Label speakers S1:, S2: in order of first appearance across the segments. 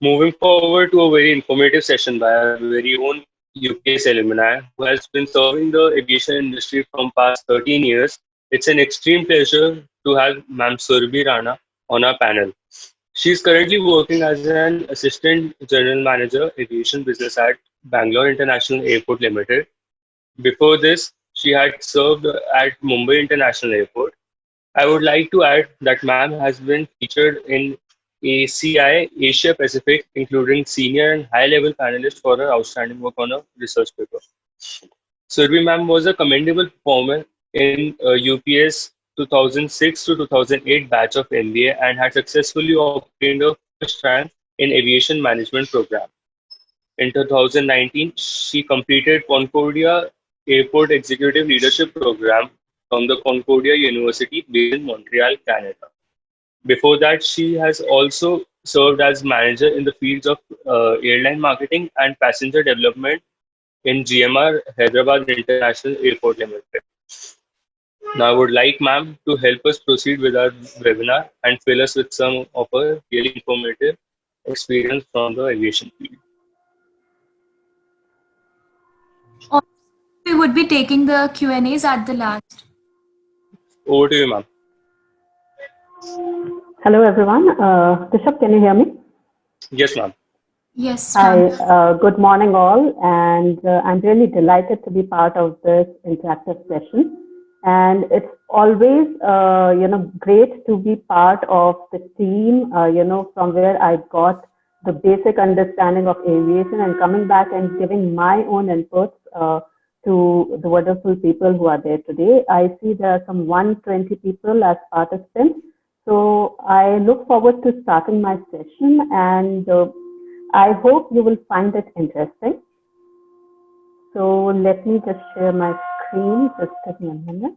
S1: Moving forward to a very informative session by our very own UPS alumni who has been serving the aviation industry from past 13 years. It's an extreme pleasure to have Ma'am Surbhi Rana on our panel. She is currently working as an assistant general manager aviation business at Bangalore International Airport Limited. Before this, she had served at Mumbai International Airport. I would like to add that ma'am has been featured in ACI Asia Pacific, including senior and high level panelists for her outstanding work on a research paper. Survi ma'am was a commendable performer in UPS 2006 to 2008 batch of MBA and had successfully obtained a first rank in aviation management program. In 2019, she completed Concordia Airport Executive Leadership Program from the Concordia University based in Montreal, Canada. Before that, she has also served as manager in the fields of airline marketing and passenger development in GMR Hyderabad International Airport Limited. Now, I would like ma'am to help us proceed with our webinar and fill us with some of her really informative experience from the aviation field.
S2: Also, we would be taking the Q&As at the last.
S1: Over to you, ma'am.
S3: Hello, everyone. Rishabh, can you hear me?
S1: Yes, ma'am.
S2: Yes,
S3: Hi,
S2: ma'am.
S3: good morning all, and I'm really delighted to be part of this interactive session. And it's always, great to be part of the team, from where I got the basic understanding of aviation and coming back and giving my own inputs to the wonderful people who are there today. I see there are some 120 people as participants. So I look forward to starting my session, and I hope you will find it interesting. So let me just share my screen. Just give me a minute.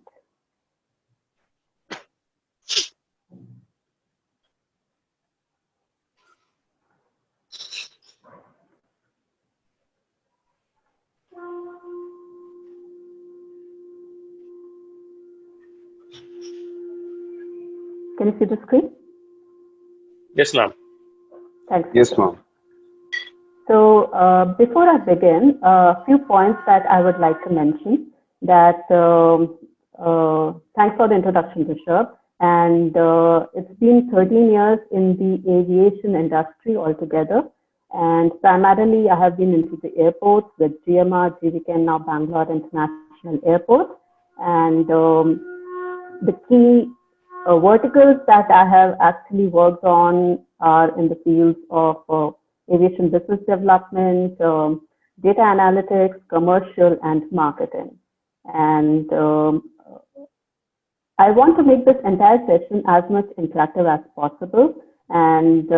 S3: Can you see the screen?
S1: Yes, ma'am.
S3: Thanks.
S4: Yes, ma'am.
S3: So before I begin, a few points that I would like to mention. That thanks for the introduction, Rishabh. And it's been 13 years in the aviation industry altogether. And primarily, I have been into the airports with GMR, GVK, and now Bangalore International Airport. And the key verticals that I have actually worked on are in the fields of aviation business development, data analytics, commercial, and marketing. And I want to make this entire session as much interactive as possible. And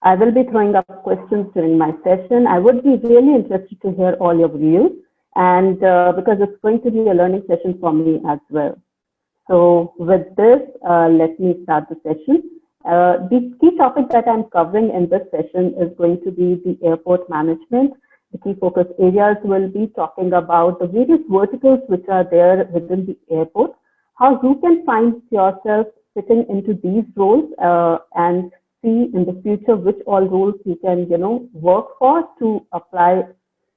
S3: I will be throwing up questions during my session. I would be really interested to hear all your views, and because it's going to be a learning session for me as well. So with this, let me start the session. The key topic that I'm covering in this session is going to be the airport management. The key focus areas will be talking about the various verticals which are there within the airport, how you can find yourself fitting into these roles and see in the future which all roles you can, work for to apply,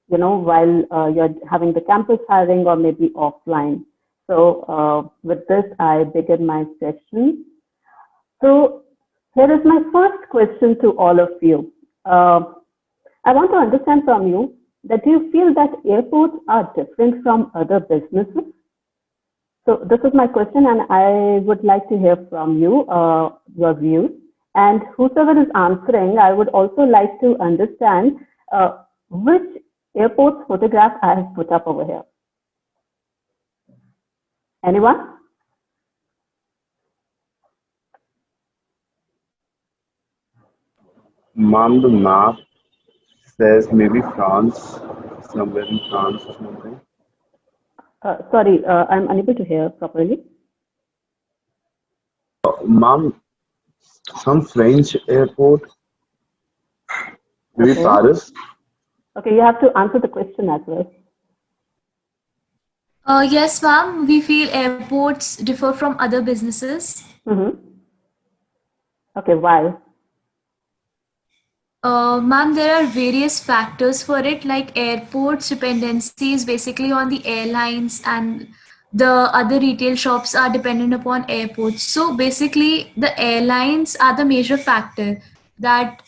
S3: while you're having the campus hiring or maybe offline. So with this, I begin my session. So here is my first question to all of you. I want to understand from you that do you feel that airports are different from other businesses? So this is my question, and I would like to hear from you, your views. And whosoever is answering, I would also like to understand which airport's photograph I have put up over here. Anyone?
S4: Ma'am, the map says maybe France, somewhere in France or something.
S3: Sorry, I'm unable to hear properly.
S4: Ma'am, some French airport, maybe
S3: Okay.
S4: Paris.
S3: Okay, you have to answer the question as well.
S2: Yes, ma'am. We feel airports differ from other businesses.
S3: Mm-hmm. Okay, why?
S2: Ma'am, there are various factors for it, like airports dependency is basically on the airlines, and the other retail shops are dependent upon airports. So basically, the airlines are the major factor that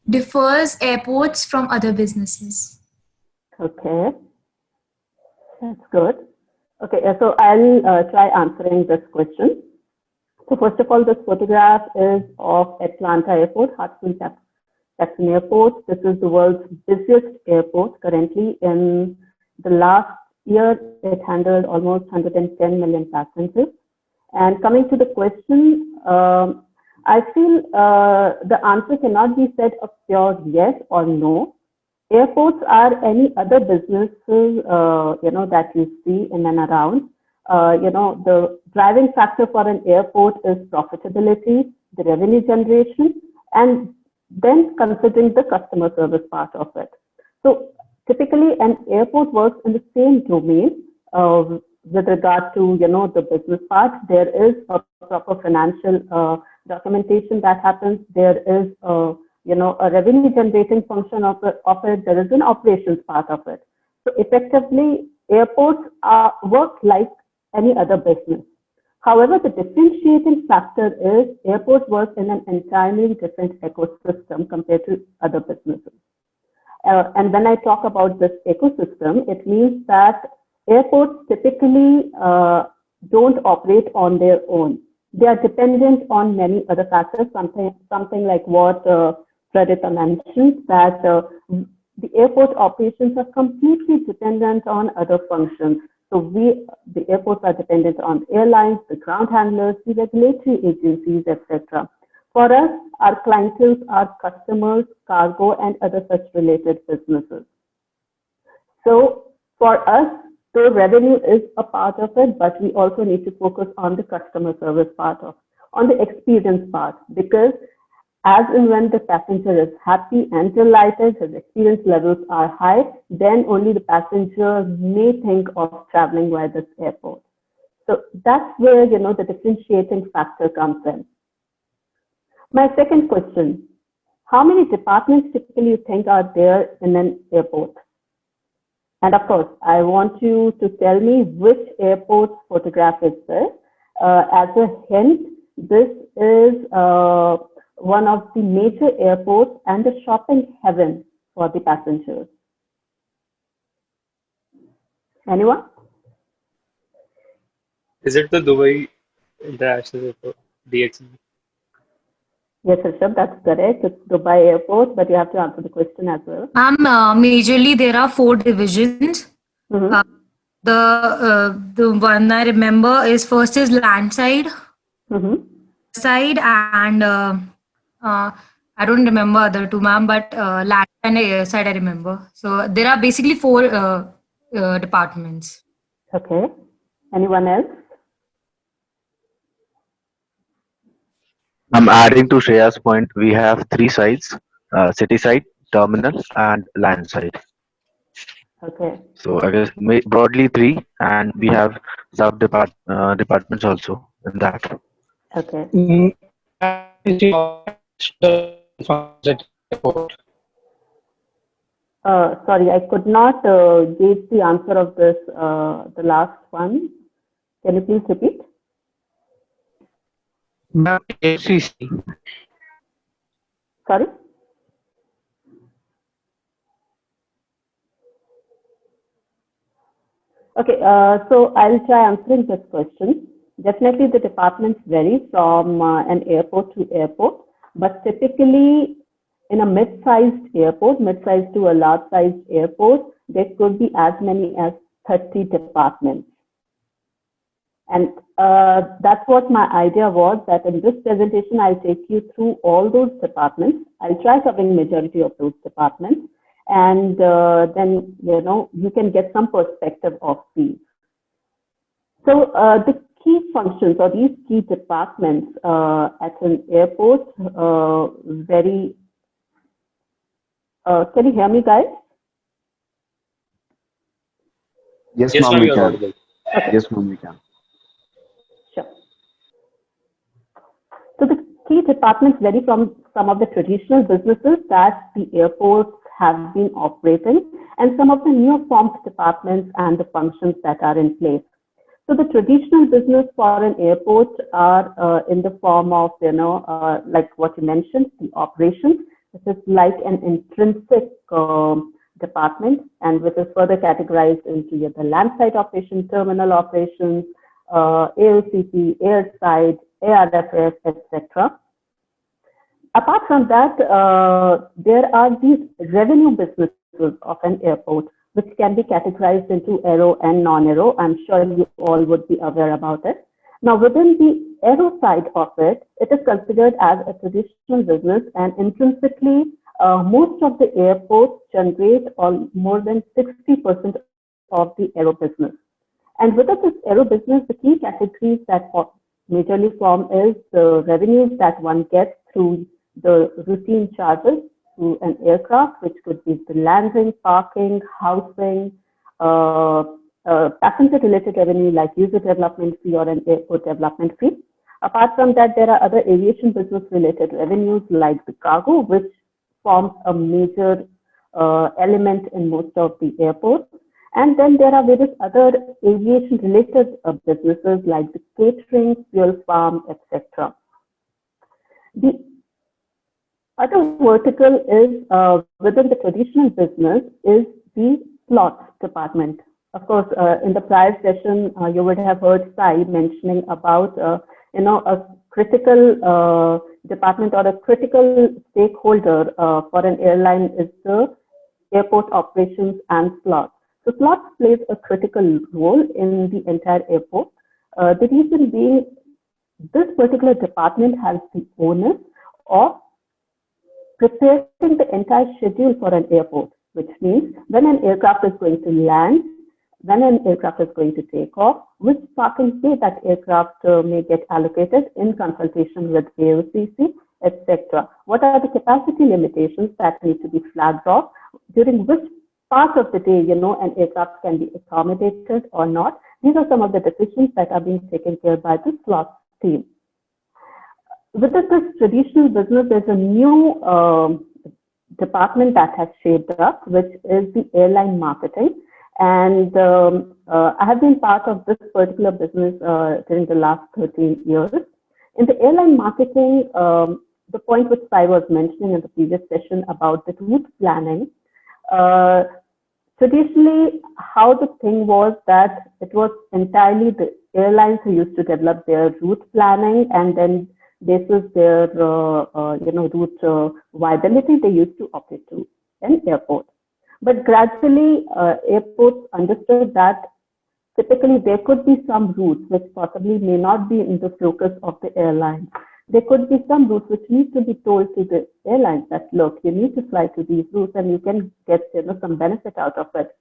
S2: differs airports from other businesses.
S3: Okay, that's good. Okay, so I'll try answering this question. So first of all, this photograph is of Atlanta Airport, Hartsfield-Jackson Airport. This is the world's busiest airport currently. In the last year, it handled almost 110 million passengers. And coming to the question, I feel the answer cannot be said a pure yes or no. Airports are any other businesses, that you see in and around. The driving factor for an airport is profitability, the revenue generation, and then considering the customer service part of it. So typically, an airport works in the same domain with regard to, the business part. There is a proper financial documentation that happens. There is a revenue generating function of it. There is an operations part of it. So effectively, airports work like any other business. However, the differentiating factor is airports work in an entirely different ecosystem compared to other businesses. And when I talk about this ecosystem, it means that airports typically don't operate on their own. They are dependent on many other factors, something like what Pradita mentioned, that the airport operations are completely dependent on other functions. So the airports are dependent on airlines, the ground handlers, the regulatory agencies, etc. For us, our clientele are customers, cargo, and other such related businesses. So for us, the revenue is a part of it, but we also need to focus on the customer service on the experience part, because as and when the passenger is happy and delighted, his experience levels are high, then only the passenger may think of traveling via this airport. So that's where, the differentiating factor comes in. My second question, how many departments typically you think are there in an airport? And of course, I want you to tell me which airport photograph is this. As a hint, this is one of the major airports and the shopping heaven for the passengers. Anyone?
S1: Is it the Dubai International Airport, DXB?
S3: Yes, Rishabh, that's correct. It's Dubai Airport, but you have to answer the question as well.
S2: Majorly there are 4 divisions.
S3: Mm-hmm.
S2: The one I remember is first is land side, side, and I don't remember other two, ma'am, but land and air side I remember. So there are basically 4 departments.
S3: Okay. Anyone else?
S5: I'm adding to Shreya's point. We have 3 sides: city side, terminal, and land side.
S3: Okay.
S5: So I guess broadly 3, and we have departments also in that.
S3: Okay. Sorry, I could not gauge the answer of this, the last one. Can you please repeat?
S6: FCC.
S3: Sorry? Okay, so I'll try answering this question. Definitely the departments vary from an airport to airport, but typically in a mid-sized airport, mid-sized to a large-sized airport, there could be as many as 30 departments. And that's what my idea was, that in this presentation, I'll take you through all those departments. I'll try covering majority of those departments. And then, you can get some perspective of these. So the key functions or these key departments at an airport vary. Can you hear me, guys?
S4: Yes,
S1: Yes,
S4: ma'am,
S1: ma'am,
S4: we
S1: you're
S4: can.
S1: audible.
S3: Okay.
S4: Yes, ma'am, we can.
S3: Sure. So the key departments vary from some of the traditional businesses that the airports have been operating and some of the new formed departments and the functions that are in place. So the traditional business for an airport are in the form of, like what you mentioned, the operations, which is like an intrinsic department and which is further categorized into the landside operations, terminal operations, AOCP, airside, ARFF, etc. Apart from that, there are these revenue businesses of an airport, which can be categorized into aero and non-aero. I'm sure you all would be aware about it. Now, within the aero side of it, it is considered as a traditional business, and intrinsically, most of the airports generate more than 60% of the aero business. And within this aero business, the key categories that majorly form is the revenues that one gets through the routine charges to an aircraft, which could be the landing, parking, housing, passenger-related revenue like user development fee or an airport development fee. Apart from that, there are other aviation business-related revenues like the cargo, which forms a major element in most of the airports. And then there are various other aviation-related businesses like the catering, fuel farm, etc. The other vertical is within the traditional business is the slots department. Of course, in the prior session, you would have heard Sai mentioning about a critical department or a critical stakeholder for an airline is the airport operations and slots. So slots plays a critical role in the entire airport. The reason being, this particular department has the onus of preparing the entire schedule for an airport, which means when an aircraft is going to land, when an aircraft is going to take off, which parking bay that aircraft may get allocated in consultation with AOCC, etc. What are the capacity limitations that need to be flagged off, during which part of the day, an aircraft can be accommodated or not. These are some of the decisions that are being taken care by the slots team. Within this traditional business, there's a new department that has shaped up, which is the airline marketing. And I have been part of this particular business during the last 13 years. In the airline marketing, the point which I was mentioning in the previous session about the route planning, traditionally, how the thing was that it was entirely the airlines who used to develop their route planning, and then basis their route viability, they used to operate to an airport. But gradually, airports understood that typically there could be some routes which possibly may not be in the focus of the airline. There could be some routes which need to be told to the airlines that, look, you need to fly to these routes and you can get some benefit out of it.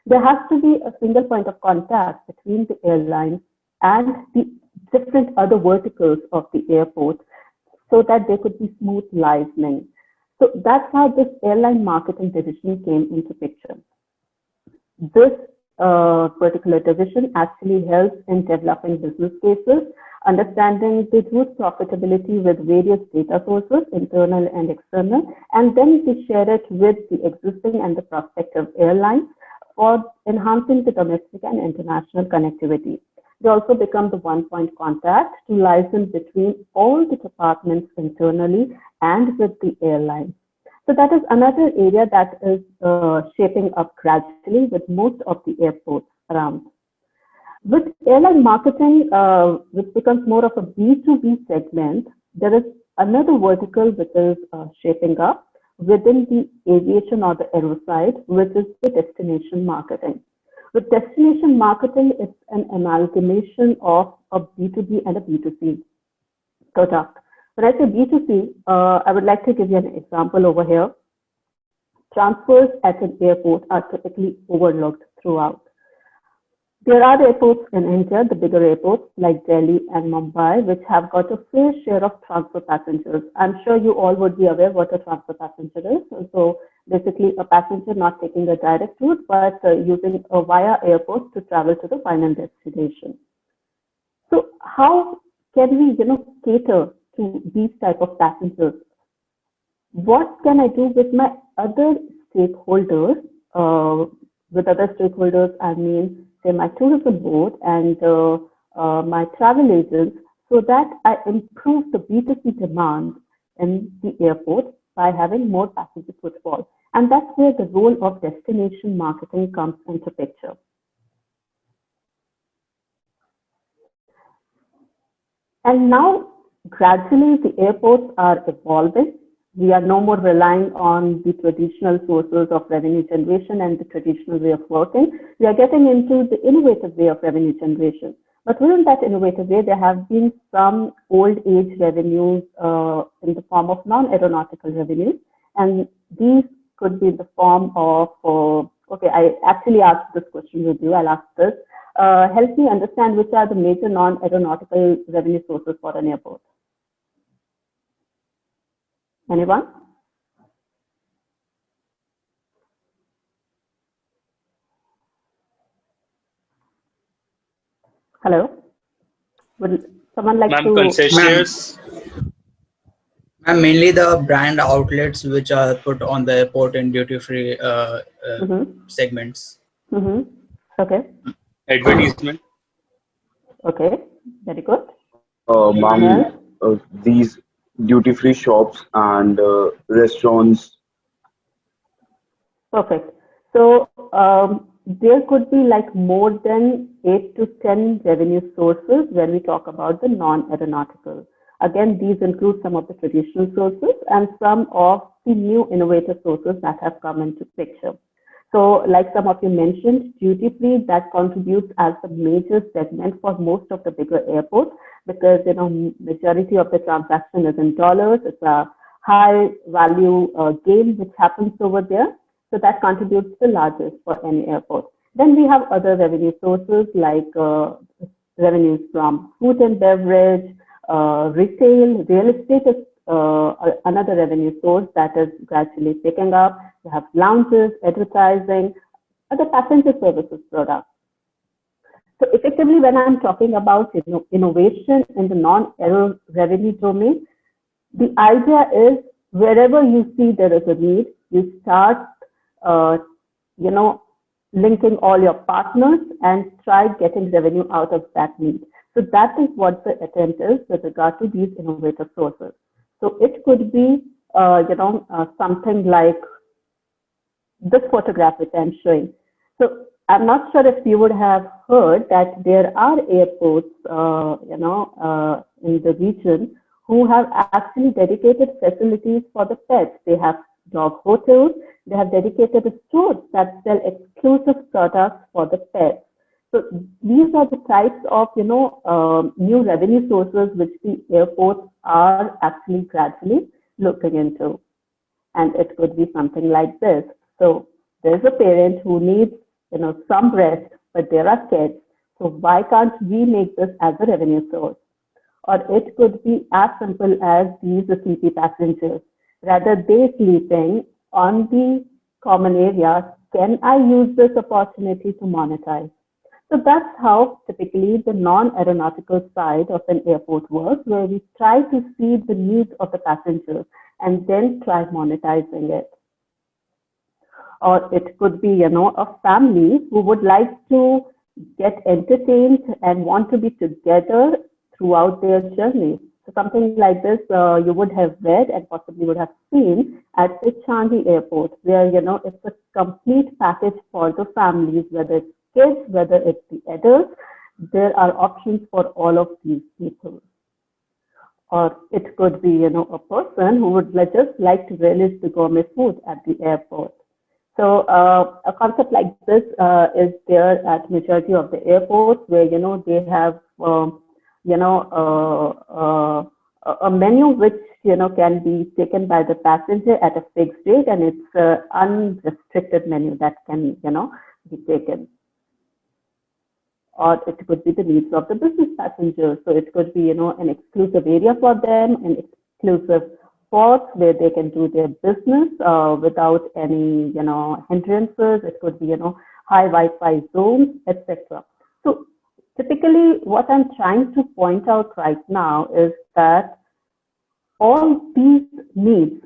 S3: There has to be a single point of contact between the airlines and the different other verticals of the airport so that there could be smooth liaising. So that's how this airline marketing division came into picture. This particular division actually helps in developing business cases, understanding the route profitability with various data sources, internal and external, and then to share it with the existing and the prospective airlines for enhancing the domestic and international connectivity. They also become the one-point contact to liaison between all the departments internally and with the airlines. So that is another area that is shaping up gradually with most of the airports around. With airline marketing, which becomes more of a B2B segment, there is another vertical which is shaping up within the aviation or the aero side, which is the destination marketing. With destination marketing, it's an amalgamation of a B2B and a B2C product. When I say B2C, I would like to give you an example over here. Transfers at an airport are typically overlooked throughout. There are airports in India, the bigger airports like Delhi and Mumbai, which have got a fair share of transfer passengers. I'm sure you all would be aware what a transfer passenger is. So basically a passenger not taking a direct route, but using a via airport to travel to the final destination. So how can we, cater to these type of passengers, what can I do with my other stakeholders? With other stakeholders, I mean, say my tourism board and my travel agents, so that I improve the B2C demand in the airport by having more passenger footfall. And that's where the role of destination marketing comes into picture. And now, gradually, the airports are evolving. We are no more relying on the traditional sources of revenue generation and the traditional way of working. We are getting into the innovative way of revenue generation. But within that innovative way, there have been some old age revenues in the form of non-aeronautical revenues. And these could be in the form of, okay, I actually asked this question with you. I'll ask this. Help me understand which are the major non-aeronautical revenue sources for an airport. Anyone? Hello? Would someone like to?
S1: Concessions.
S7: Ma'am, mainly the brand outlets which are put on the airport and duty-free segments.
S3: Okay.
S1: Advertisement.
S3: Okay, very good.
S4: Ma'am, these duty-free shops and restaurants.
S3: Perfect. So there could be like more than 8 to 10 revenue sources when we talk about the non-aeronautical. Again, these include some of the traditional sources and some of the new innovative sources that have come into picture. So like some of you mentioned, duty-free, that contributes as the major segment for most of the bigger airports because, you know, majority of the transaction is in dollars. It's a high value game which happens over there. So that contributes the largest for any airport. Then we have other revenue sources like revenues from food and beverage, retail, real estate is another revenue source that is gradually picking up. You have lounges, advertising, other passenger services products. So effectively, when I'm talking about innovation in the non-aero revenue domain, the idea is wherever you see there is a need, you start, linking all your partners and try getting revenue out of that need. So that is what the attempt is with regard to these innovative sources. So it could be, something like this photograph which I'm showing. So I'm not sure if you would have heard that there are airports, in the region who have actually dedicated facilities for the pets. They have dog hotels. They have dedicated stores that sell exclusive products for the pets. So these are the types of, new revenue sources which the airports are actually gradually looking into. And it could be something like this. So there's a parent who needs, some breast, but there are kids. So why can't we make this as a revenue source? Or it could be as simple as these sleepy passengers. Rather they sleeping on the common areas, can I use this opportunity to monetize? So that's how typically the non-aeronautical side of an airport works, where we try to see the needs of the passengers and then try monetizing it. Or it could be, a family who would like to get entertained and want to be together throughout their journey. So something like this you would have read and possibly would have seen at the Changi airport, where, it's a complete package for the families, whether it's kids, whether it's the adults, there are options for all of these people. Or it could be, a person who would just like to relish the gourmet food at the airport. So a concept like this is there at majority of the airports where, they have, a menu which, can be taken by the passenger at a fixed rate, and it's an unrestricted menu that can, be taken. Or it could be the needs of the business passengers. So it could be, an exclusive area for them, an exclusive spots where they can do their business without any, hindrances. It could be, high Wi-Fi zones, etc. So typically what I'm trying to point out right now is that all these needs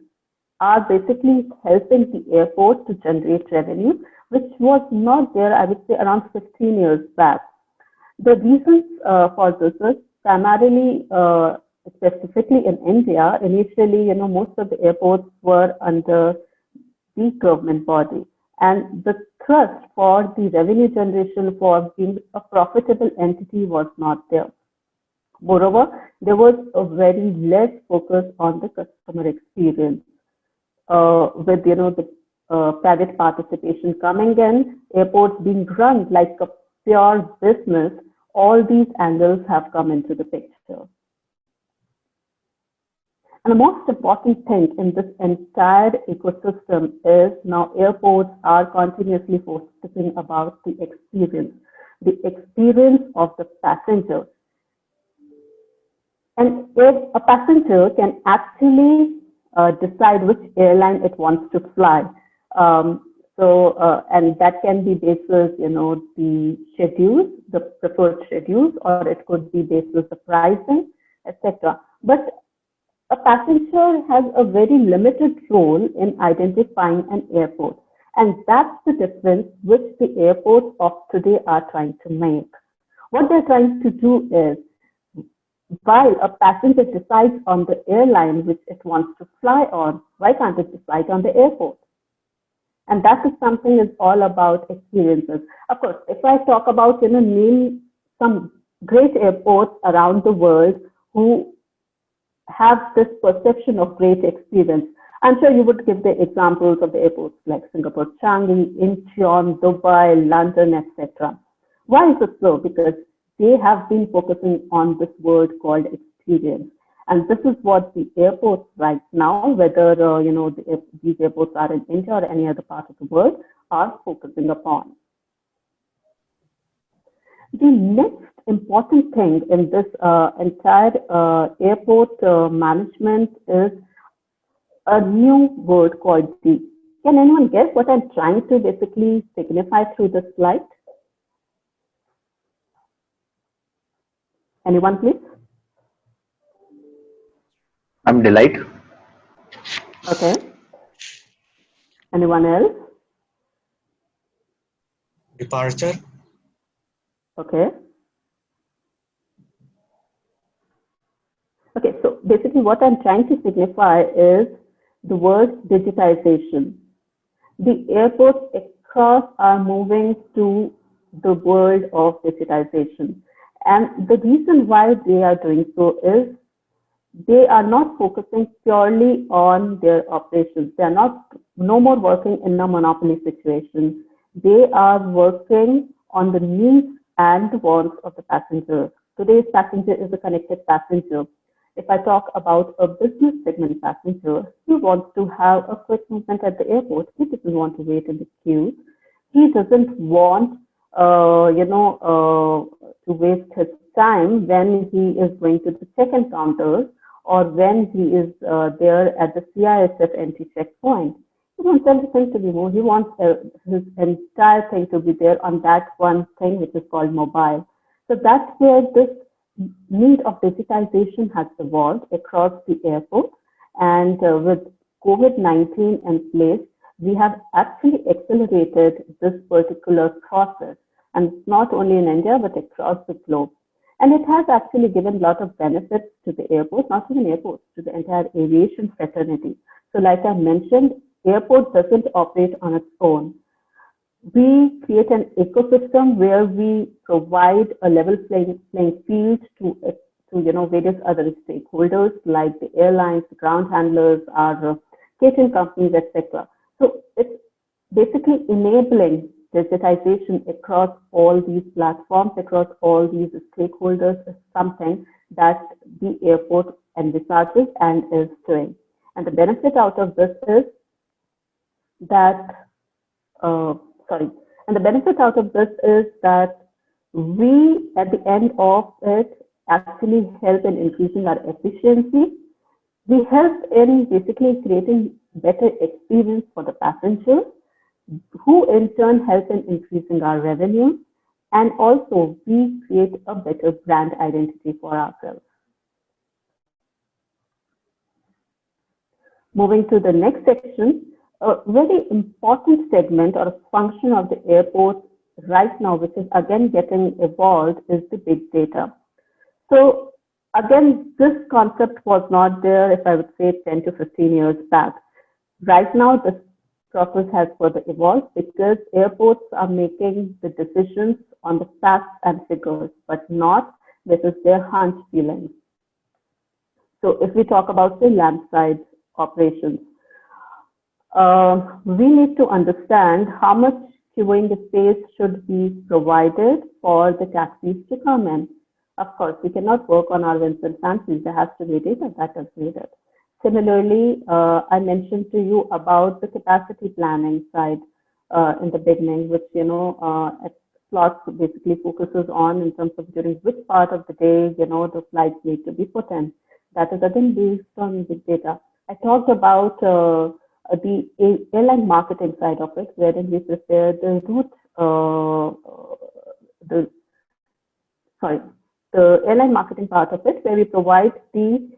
S3: are basically helping the airport to generate revenue, which was not there, I would say, around 15 years back. The reasons for this is primarily, specifically in India, initially, most of the airports were under the government body. And the thrust for the revenue generation for being a profitable entity was not there. Moreover, there was a very less focus on the customer experience. With the private participation coming in, airports being run like a pure business, all these angles have come into the picture. And the most important thing in this entire ecosystem is now airports are continuously focusing about the experience of the passenger. And if a passenger can actually decide which airline it wants to fly. And that can be basis, the schedules, the preferred schedules, or it could be basis the pricing, etc. But a passenger has a very limited role in identifying an airport. And that's the difference which the airports of today are trying to make. What they're trying to do is, while a passenger decides on the airline which it wants to fly on, why can't it decide on the airport? And that is something is all about experiences. Of course, if I talk about, name some great airports around the world who have this perception of great experience, I'm sure you would give the examples of the airports like Singapore, Changi, Incheon, Dubai, London, etc. Why is it so? Because they have been focusing on this word called experience. And this is what the airports right now, whether these airports are in India or any other part of the world, are focusing upon. The next important thing in this entire airport management is a new word called D. Can anyone guess what I'm trying to basically signify through this slide? Anyone, please?
S5: I'm Delight.
S3: Okay. Anyone else?
S8: Departure.
S3: Okay. Okay, so basically what I'm trying to signify is the word digitization. The airports across are moving to the world of digitization. And the reason why they are doing so is they are not focusing purely on their operations. They are no more working in a monopoly situation. They are working on the needs and wants of the passenger. Today's passenger is a connected passenger. If I talk about a business segment passenger, he wants to have a quick movement at the airport. He doesn't want to wait in the queue. He doesn't want, to waste his time when he is going to the check-in counters or when he is there at the CISF entry checkpoint. He wants everything to be moved. He wants his entire thing to be there on that one thing which is called mobile. So that's where this need of digitization has evolved across the airport. And with COVID-19 in place, we have actually accelerated this particular process, and not only in India, but across the globe. And it has actually given a lot of benefits to the airports, not even airports, to the entire aviation fraternity. So like I mentioned, airport doesn't operate on its own. We create an ecosystem where we provide a level playing field to various other stakeholders like the airlines, the ground handlers, our catering companies, etc. So it's basically enabling digitization across all these platforms, across all these stakeholders is something that the airport envisages and is doing. And the benefit out of this is that, and the benefit out of this is that we, at the end of it, actually help in increasing our efficiency. We help in basically creating better experience for the passengers, who in turn help in increasing our revenue, and also we create a better brand identity for ourselves. Moving to the next section, a very important segment or function of the airport right now, which is again getting evolved, is the big data. So again, this concept was not there, if I would say, 10 to 15 years back. Right now, this process has further evolved because airports are making the decisions on the facts and figures, but not versus their hunch feelings. So if we talk about the landside operations, we need to understand how much queuing space should be provided for the taxis to come in. Of course, we cannot work on our whims and fancies. There has to be data that is needed. Similarly, I mentioned to you about the capacity planning side in the beginning, which, slots basically focuses on in terms of during which part of the day, the flights need to be put in. That is again based on big data. I talked about the airline marketing side of it, wherein we prepare the route, the airline marketing part of it, where we provide the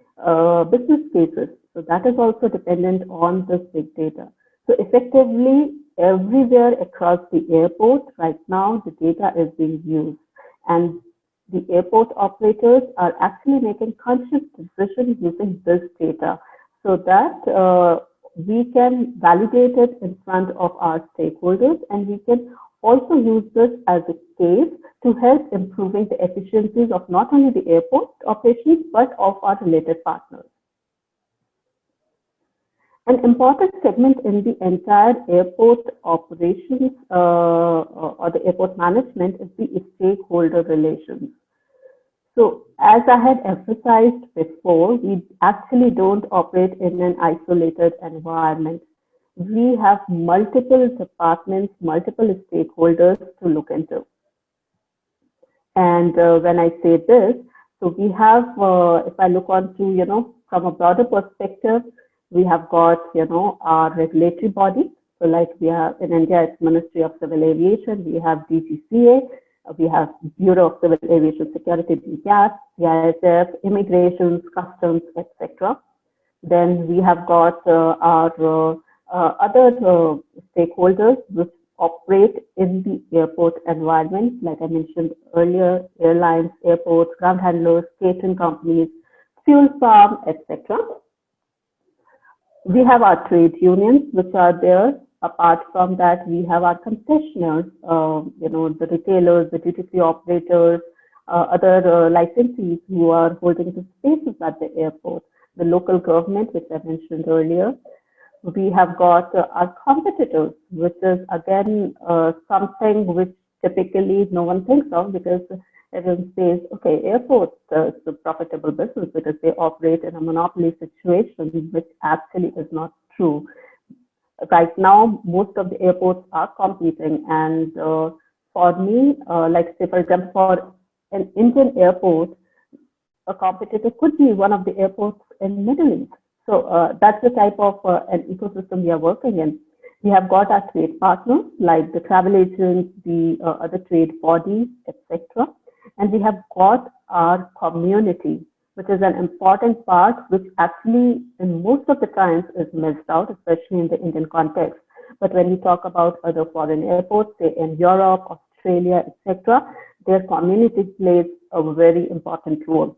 S3: business cases. So that is also dependent on this big data. So effectively, everywhere across the airport right now, the data is being used, and the airport operators are actually making conscious decisions using this data so that we can validate it in front of our stakeholders, and we can also use this as a case to help improving the efficiencies of not only the airport operations, but of our related partners. An important segment in the entire airport operations or the airport management is the stakeholder relations. So as I had emphasized before, we actually don't operate in an isolated environment. We have multiple departments, multiple stakeholders to look into. And when I say this, so we have, if I look on to, from a broader perspective, we have got, our regulatory body. So like we have in India, it's Ministry of Civil Aviation, we have DGCA, we have Bureau of Civil Aviation Security, BCAS, CISF, Immigrations, Customs, etc. Then we have got our other stakeholders which operate in the airport environment, like I mentioned earlier, airlines, airports, ground handlers, catering companies, fuel farm, etc. We have our trade unions, which are there. Apart from that, we have our concessionaires, the retailers, the duty-free operators, other licensees who are holding the spaces at the airport, the local government, which I mentioned earlier. We have got our competitors, which is again something which typically no one thinks of because everyone says, okay, airports is a profitable business because they operate in a monopoly situation, which actually is not true. Right now, most of the airports are competing, and for me, like say for example, for an Indian airport, a competitor could be one of the airports in Middle East. So that's the type of an ecosystem we are working in. We have got our trade partners like the travel agents, the other trade bodies, etc. And we have got our community, which is an important part, which actually in most of the times is missed out, especially in the Indian context. But when we talk about other foreign airports, say in Europe, Australia, etc., their community plays a very important role.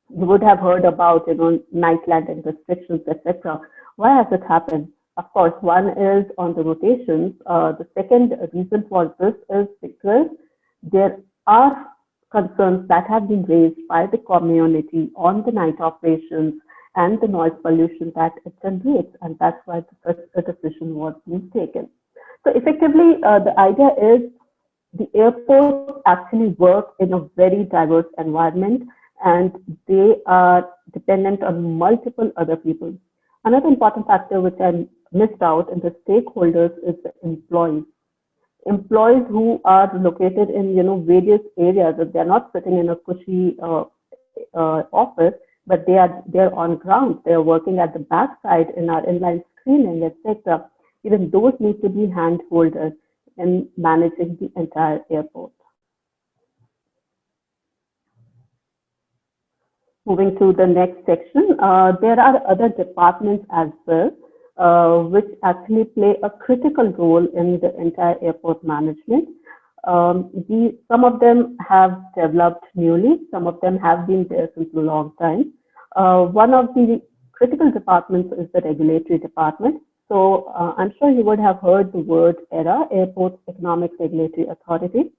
S3: You would have heard about, night landing restrictions, etc. Why has it happened? Of course, one is on the rotations. The second reason for this is because there are concerns that have been raised by the community on the night operations and the noise pollution that it generates, and that's why the decision was being taken. So effectively, the idea is the airports actually work in a very diverse environment, and they are dependent on multiple other people. Another important factor which I missed out in the stakeholders is the employees. Employees who are located in various areas, they're not sitting in a cushy office, but they're on ground. They're working at the backside in our inline screening, etc. Even those need to be hand-holders in managing the entire airport. moving to the next section, there are other departments as well, which actually play a critical role in the entire airport management. Some of them have developed newly, some of them have been there since a long time. One of the critical departments is the regulatory department. So I'm sure you would have heard the word ERA, Airport Economic Regulatory Authority.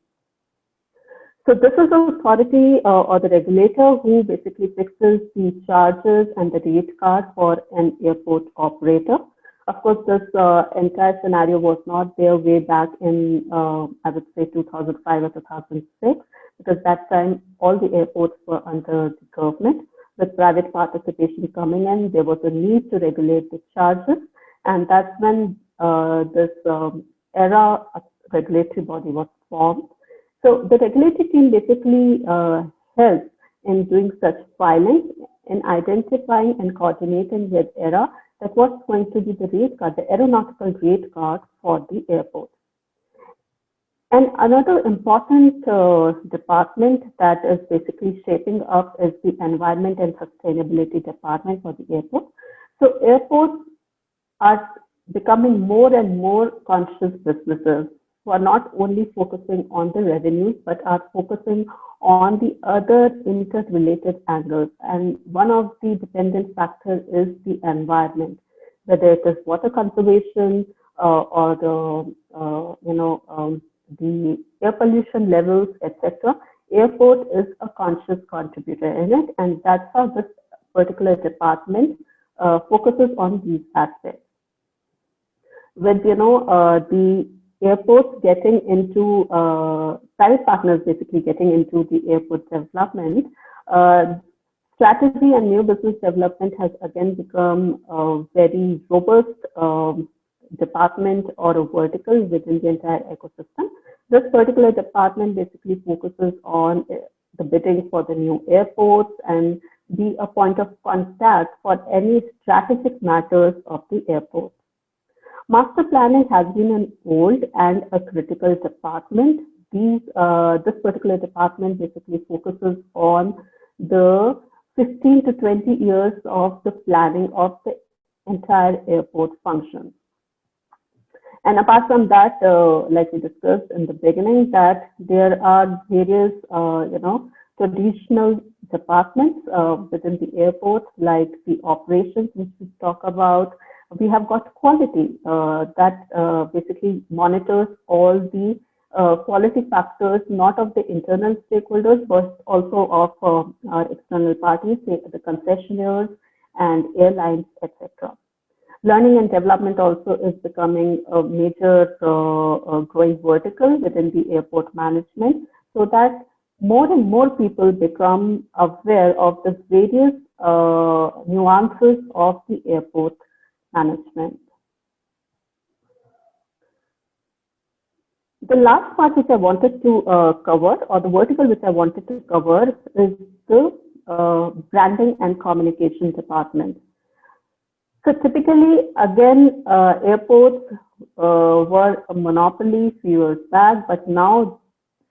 S3: So this is the authority or the regulator who basically fixes the charges and the rate card for an airport operator. Of course, this entire scenario was not there way back in, I would say, 2005 or 2006, because that time all the airports were under the government. With private participation coming in, there was a need to regulate the charges, and that's when this ERA regulatory body was formed. So the regulatory team basically helps in doing such filings, in identifying and coordinating with ERA that what's going to be the rate card, the aeronautical rate card for the airport. And another important department that is basically shaping up is the Environment and Sustainability Department for the airport. So airports are becoming more and more conscious businesses who are not only focusing on the revenues, but are focusing on the other interrelated angles. And one of the dependent factors is the environment, whether it is water conservation or the air pollution levels, etc. Airport is a conscious contributor in it, and that's how this particular department focuses on these aspects. With the airports getting into private partners basically getting into the airport development, strategy and new business development has again become a very robust department or a vertical within the entire ecosystem. This particular department basically focuses on the bidding for the new airports and be a point of contact for any strategic matters of the airport. Master planning has been an old and a critical department. This particular department basically focuses on the 15 to 20 years of the planning of the entire airport function. And apart from that, like we discussed in the beginning, that there are various, traditional departments within the airport, like the operations, which we talk about. We have got quality that basically monitors all the quality factors, not of the internal stakeholders, but also of our external parties, the concessionaires and airlines, etc. Learning and development also is becoming a major growing vertical within the airport management, so that more and more people become aware of the various nuances of the airport management. The last part which I wanted to cover, or the vertical which I wanted to cover, is the branding and communication department. So typically, again, airports were a monopoly a few years back, but now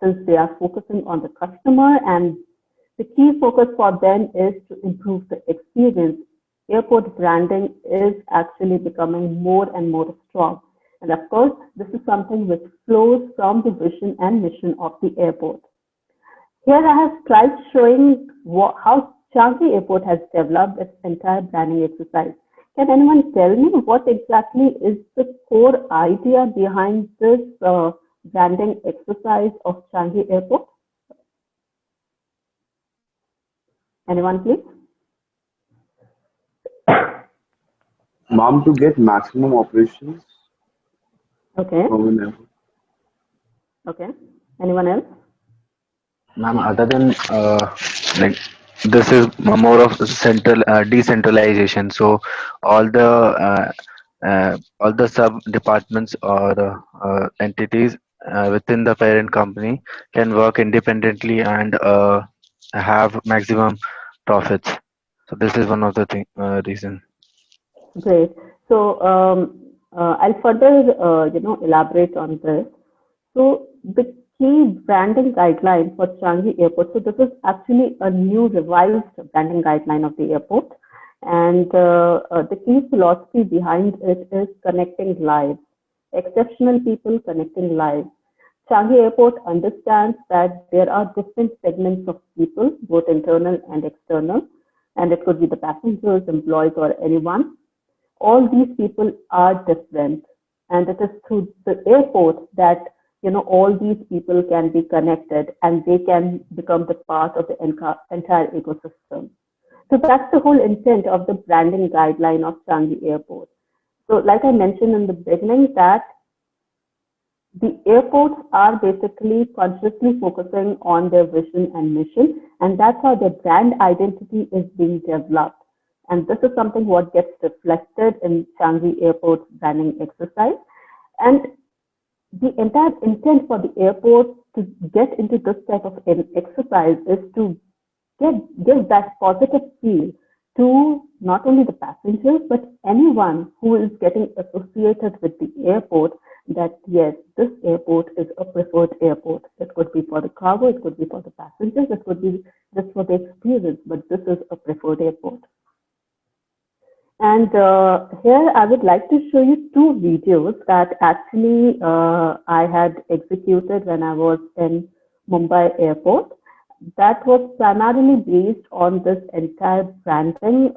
S3: since they are focusing on the customer and the key focus for them is to improve the experience, airport branding is actually becoming more and more strong. And of course, this is something which flows from the vision and mission of the airport. Here I have tried showing how Changi Airport has developed its entire branding exercise. Can anyone tell me what exactly is the core idea behind this branding exercise of Changi Airport? Anyone, please?
S4: Mom, to get maximum operations.
S3: Okay. Okay. Anyone else?
S5: Ma'am, other than like this is more of central decentralization. So all the sub departments or entities within the parent company can work independently and have maximum profits. So this is one of the reason.
S3: Great. So I'll further, elaborate on this. So the key branding guideline for Changi Airport. So this is actually a new revised branding guideline of the airport. And the key philosophy behind it is connecting lives, exceptional people connecting lives. Changi Airport understands that there are different segments of people, both internal and external, and it could be the passengers, employees, or anyone. All these people are different, and it is through the airport that all these people can be connected and they can become the part of the entire ecosystem. So that's the whole intent of the branding guideline of Changi Airport. So like I mentioned in the beginning, that the airports are basically consciously focusing on their vision and mission, and that's how their brand identity is being developed. And this is something what gets reflected in Changi Airport's branding exercise. And the entire intent for the airport to get into this type of exercise is to give that positive feel to not only the passengers, but anyone who is getting associated with the airport, that yes, this airport is a preferred airport. It could be for the cargo, it could be for the passengers, it could be just for the experience, but this is a preferred airport. And here I would like to show you two videos that actually I had executed when I was in Mumbai airport. That was primarily based on this entire branding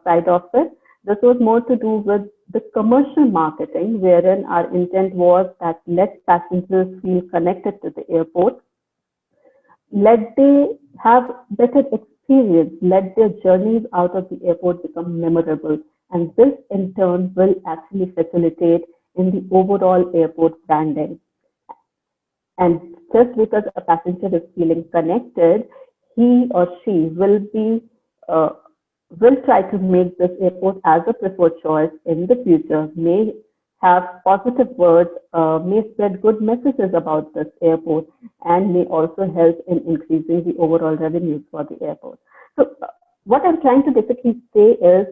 S3: side of it. This was more to do with the commercial marketing, wherein our intent was that let passengers feel connected to the airport, let they have better experience, let their journeys out of the airport become memorable. And this in turn will actually facilitate in the overall airport branding. And just because a passenger is feeling connected, he or she will try to make this airport as a preferred choice in the future, may have positive words, may spread good messages about this airport, and may also help in increasing the overall revenues for the airport. So what I'm trying to basically say is,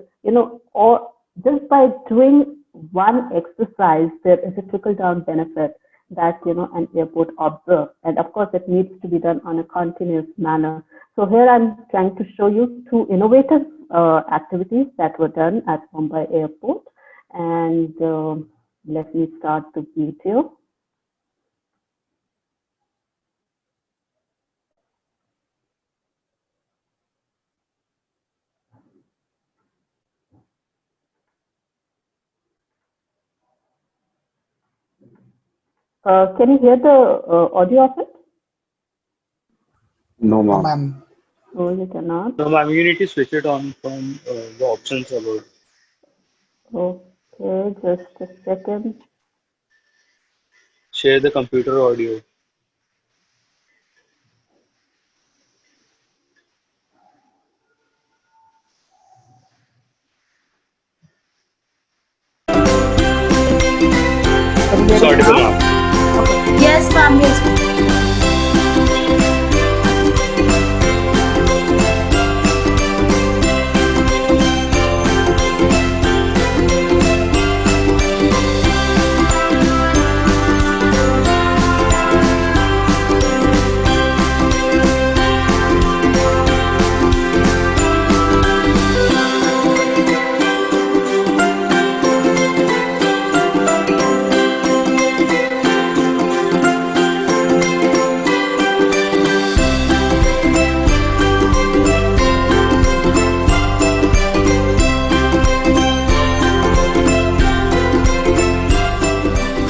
S3: or just by doing one exercise, there is a trickle-down benefit that an airport observes, and of course it needs to be done on a continuous manner. So here I'm trying to show you two innovative activities that were done at Mumbai Airport, and let me start the video. Can you hear the audio of it?
S4: No,
S7: No,
S4: ma'am.
S7: ma'am.
S3: No, you cannot.
S1: No, ma'am, you need to switch it on from the options about.
S3: Okay, just a second.
S1: Share the computer audio. It's audible now.
S2: Yes, ma'am. Yes.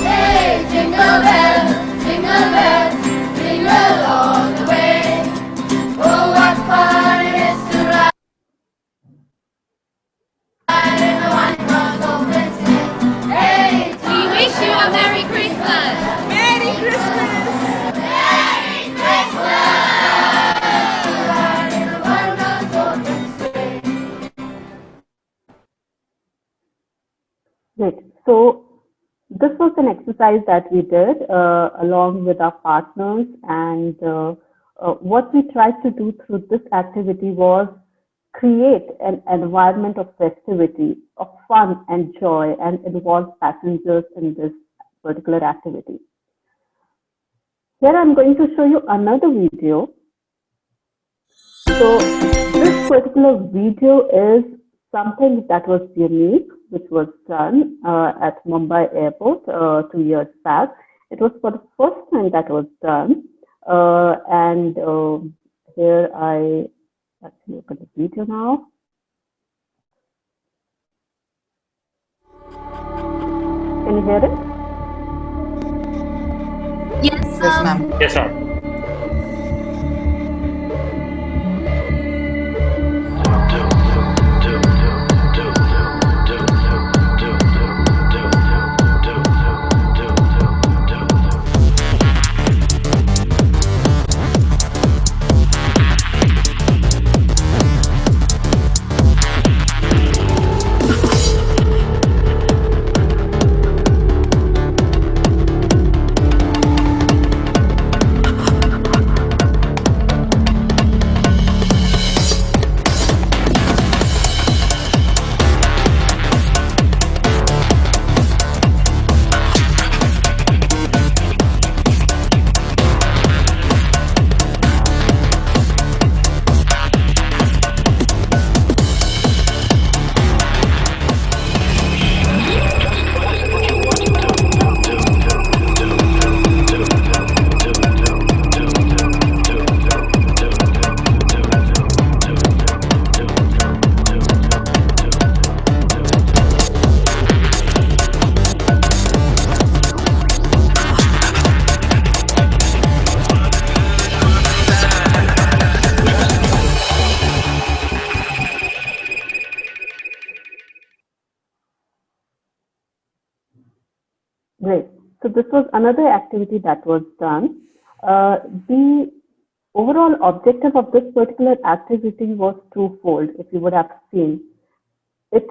S8: Hey, jingle bells, jingle all the way. Oh, what fun it is to ride in a one-horse open sleigh. Hey, we wish you a Merry Christmas. Merry Christmas. Merry Christmas. Ride in a one-horse open sleigh.
S3: Great. So this was an exercise that we did along with our partners, and what we tried to do through this activity was create an environment of festivity, of fun and joy, and involve passengers in this particular activity. Here I'm going to show you another video. So this particular video is something that was unique, which was done at Mumbai Airport 2 years back. It was for the first time that was done. Here I actually open the video now. Can you hear it?
S2: Yes,
S7: Yes, ma'am.
S1: Yes, ma'am.
S3: Great. So this was another activity that was done. The overall objective of this particular activity was twofold, if you would have seen. It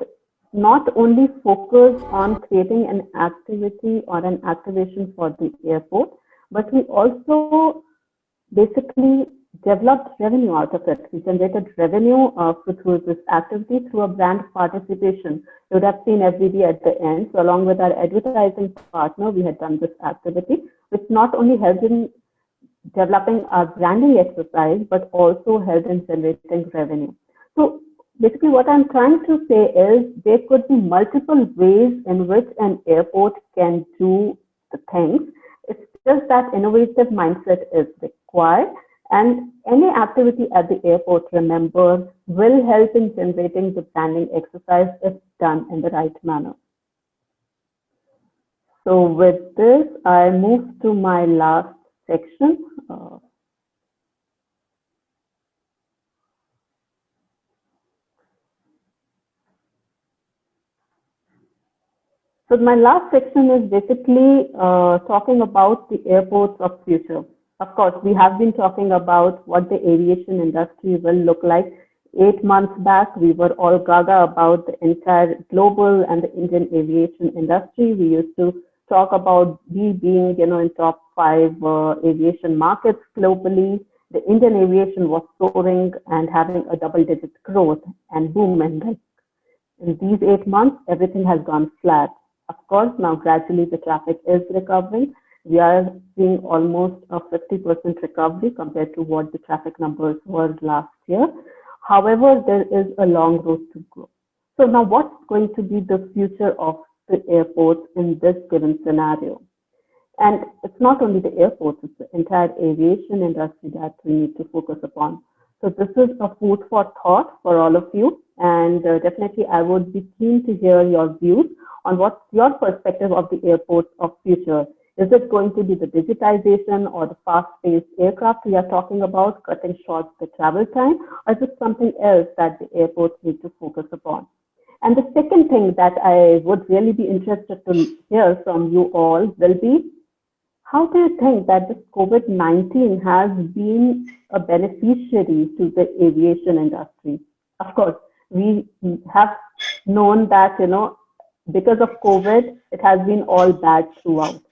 S3: not only focused on creating an activity or an activation for the airport, but we also basically developed revenue out of it. We generated revenue through this activity through a brand participation. You would have seen FBD at the end. So along with our advertising partner, we had done this activity, which not only helped in developing our branding exercise, but also helped in generating revenue. So basically what I'm trying to say is there could be multiple ways in which an airport can do the things. It's just that innovative mindset is required, and any activity at the airport, remember, will help in generating the branding exercise if done in the right manner. So with this, I move to my last section. So my last section is basically talking about the airports of future. Of course, we have been talking about what the aviation industry will look like. 8 months back, we were all gaga about the entire global and the Indian aviation industry. We used to talk about we being, in top 5 aviation markets globally. The Indian aviation was soaring and having a double-digit growth and boom. And in these 8 months, everything has gone flat. Of course, now gradually the traffic is recovering. We are seeing almost a 50% recovery compared to what the traffic numbers were last year. However, there is a long road to go. So now what's going to be the future of the airports in this given scenario? And it's not only the airports, it's the entire aviation industry that we need to focus upon. So this is a food for thought for all of you. And definitely I would be keen to hear your views on what's your perspective of the airports of future. Is it going to be the digitization or the fast-paced aircraft we are talking about, cutting short the travel time, or is it something else that the airports need to focus upon? And the second thing that I would really be interested to hear from you all will be, how do you think that this COVID-19 has been a beneficiary to the aviation industry? Of course, we have known that, because of COVID, it has been all bad throughout.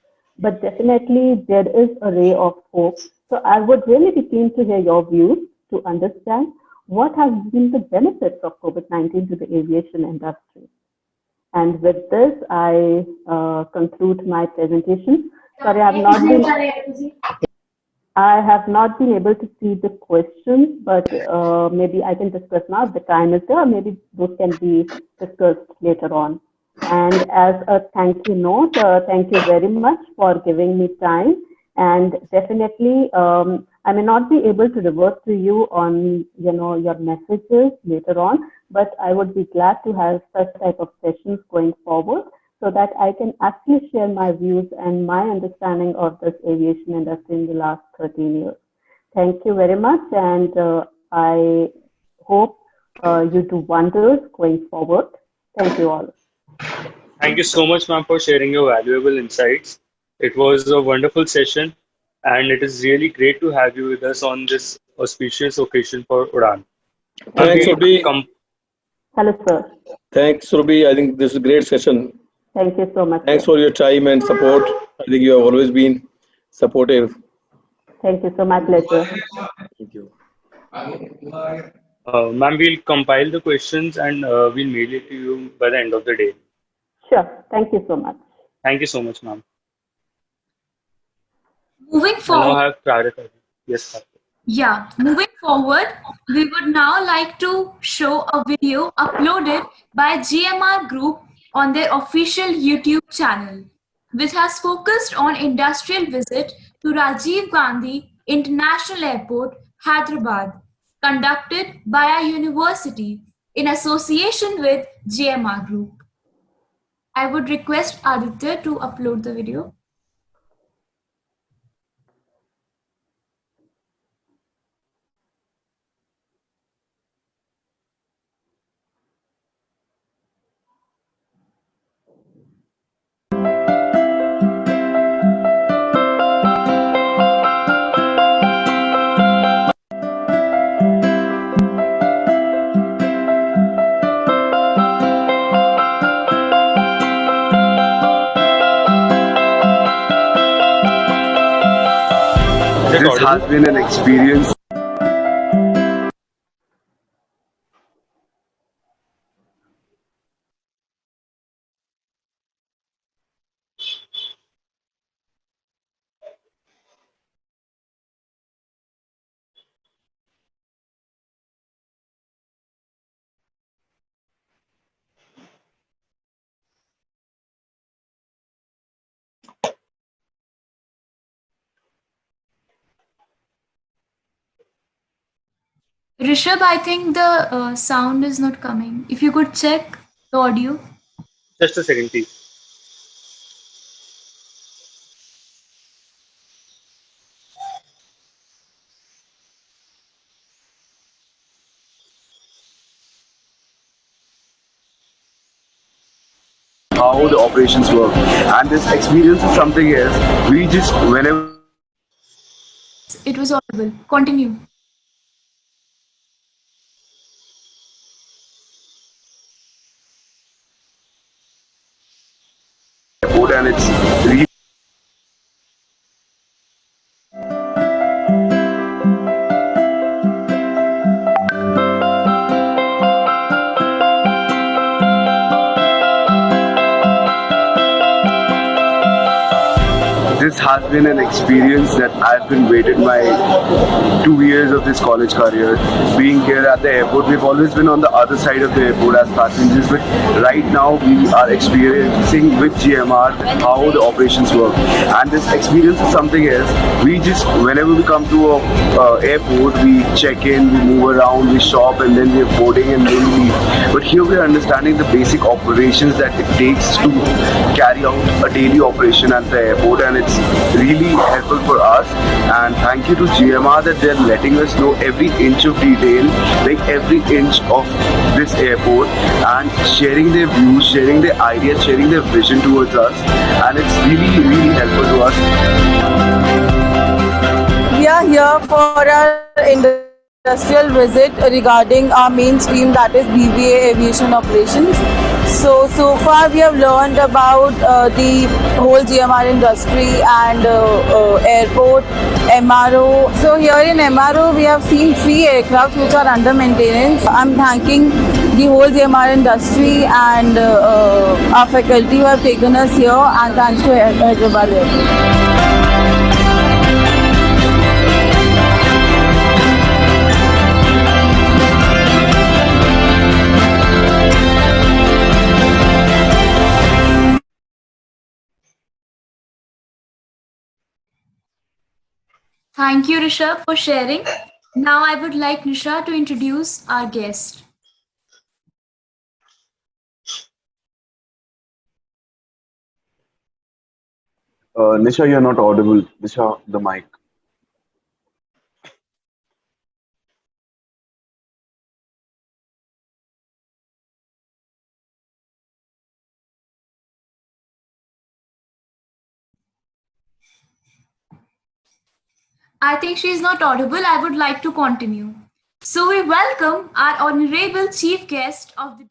S3: But definitely there is a ray of hope. So I would really be keen to hear your views to understand what has been the benefits of COVID-19 to the aviation industry. And with this, I conclude my presentation. Sorry, I have not been. I have not been able to see the questions, but maybe I can discuss now if the time is there. Maybe those can be discussed later on. And as a thank you note, thank you very much for giving me time. And definitely, I may not be able to revert to you on your messages later on, but I would be glad to have such type of sessions going forward, so that I can actually share my views and my understanding of this aviation industry in the last 13 years. Thank you very much, and I hope you do wonders going forward. Thank you all.
S1: Thank you so much, ma'am, for sharing your valuable insights. It was a wonderful session, and it is really great to have you with us on this auspicious occasion for Udan.
S9: Thanks, Ruby.
S3: Hello, sir.
S9: Thanks, Ruby. I think this is a great session.
S3: Thank you so much.
S9: Thanks for your time and support. I think you have always been supportive.
S3: Thank you so much, pleasure.
S9: Thank you.
S1: Ma'am, we'll compile the questions and we'll mail it to you by the end of the day.
S3: Sure. Thank you so much.
S1: Thank you so much, ma'am.
S2: Moving
S1: I now
S2: forward,
S1: have Clarita. Yes, ma'am.
S2: yeah, moving forward, we would now like to show a video uploaded by GMR Group on their official YouTube channel, which has focused on industrial visit to Rajiv Gandhi International Airport, Hyderabad, conducted by a university in association with GMR Group. I would request Aditya to upload the video.
S4: This has been an experience.
S2: Rishabh, I think the sound is not coming. If you could check the audio.
S1: Just a second, please.
S4: How the operations work, and this experience is something else. We just whenever
S2: It was audible. Continue.
S4: airport, and it's really this has been an experience that I've been waiting my 2 years of this college career. Being here at the airport, we've always been on the other side of the airport as passengers, but right now we are experiencing with GMR how the operations work. And this experience is something else. We just, whenever we come to a airport, we check in, we move around, we shop, and then we're boarding and then we leave. But here we are understanding the basic operations that it takes to carry out a daily operation at the airport, and it's really helpful for us. And thank you to GMR that they're letting us know every inch of detail, like every inch of this airport, and sharing their views, sharing their ideas, sharing their vision towards us, and it's really helpful to us.
S10: We are here for our industrial visit regarding our mainstream, that is BVA aviation operations. So far we have learned about the whole GMR industry and airport, MRO. So here in MRO we have seen 3 aircraft which are under maintenance. I'm thanking the whole GMR industry and our faculty who have taken us here, and thanks to Hyderabad Airport.
S2: Thank you, Rishabh, for sharing. Now I would like Nisha to introduce our guest.
S4: Nisha, you're not audible. Nisha, the mic.
S2: I think she is not audible. I would like to continue. So we welcome our honorable chief guest of the